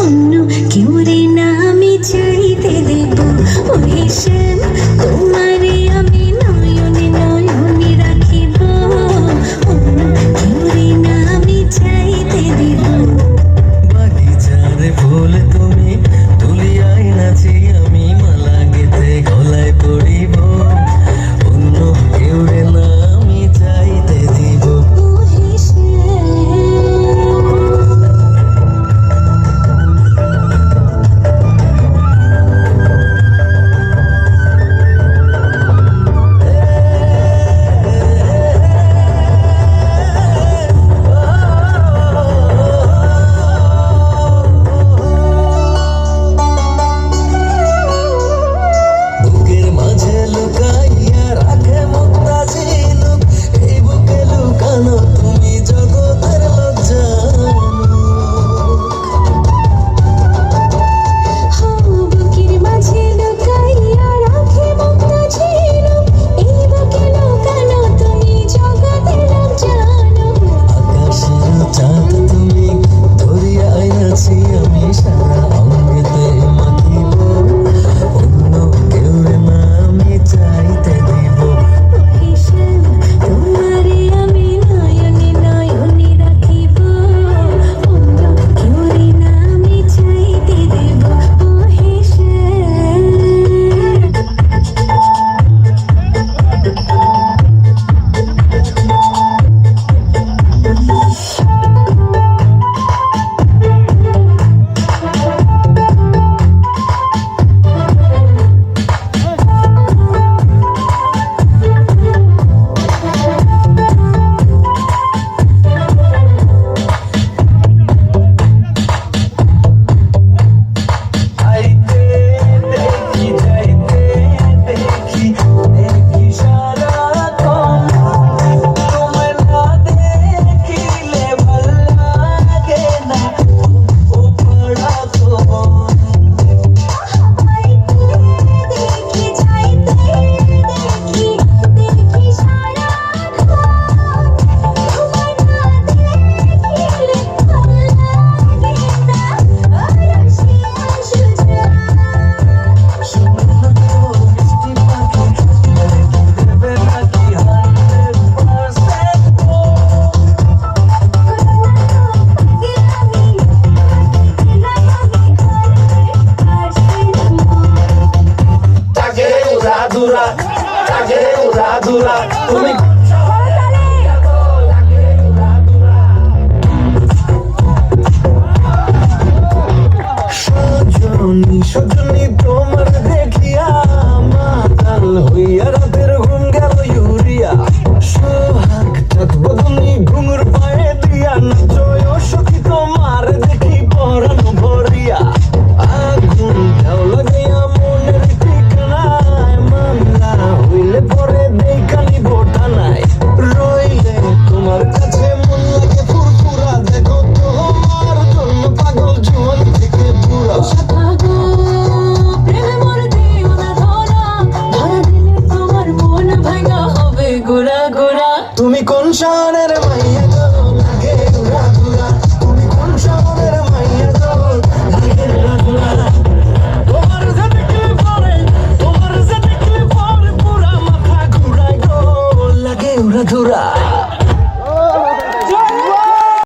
অন্য কেউ রে না আমি চাইতে দেব ওহে শ্যাম তোমারে আমি নয়নে নয়নে রাখিব অন্য কেউ রে না আমি চাইতে দেব বাগিচারে ফুল তুমি তুলিয়াই নাচি আমি মালা গেতে গলায় পড়িব অন্য কেউ রে না আমি চাইতে দিব ওহে শ্যাম বুকের মাঝে লুকাইয়া রাখে মুক্তা ঝিনুক এই বুকে লুকানো তুমি জগতের বুকের মাঝে লুকাইয়া রাখে মুক্তা ঝিনুক এই বুকে লুকানো তুমি জগতের লোক জানো আকাশের চাঁদ তুমি ধরিয়া আইনাছি আমি সারা অঙ্গেতে মাখিব অন্য কেউ রে না আমি চাইতে দিব ওহে শ্যাম তোমারে আমি নয়নে নয়নে রাখিব অন্য কেউ রে না আমি চাইতে দেব ওহে শ্যাম আইতে দেখি যাইতে দেখি দেখি সারাক্ষণ তোমায় না দেখিলে ভাল লাগে না ও পাড়া খবর দেখি যাইতে দেখি দেখি সারাক্ষণ তোমার না দেখিলে ভালো লাগে না রসিয়া সুজা মিষ্টি পাখি দেবে নাকি 100% Tague উড়াধুরা তুমি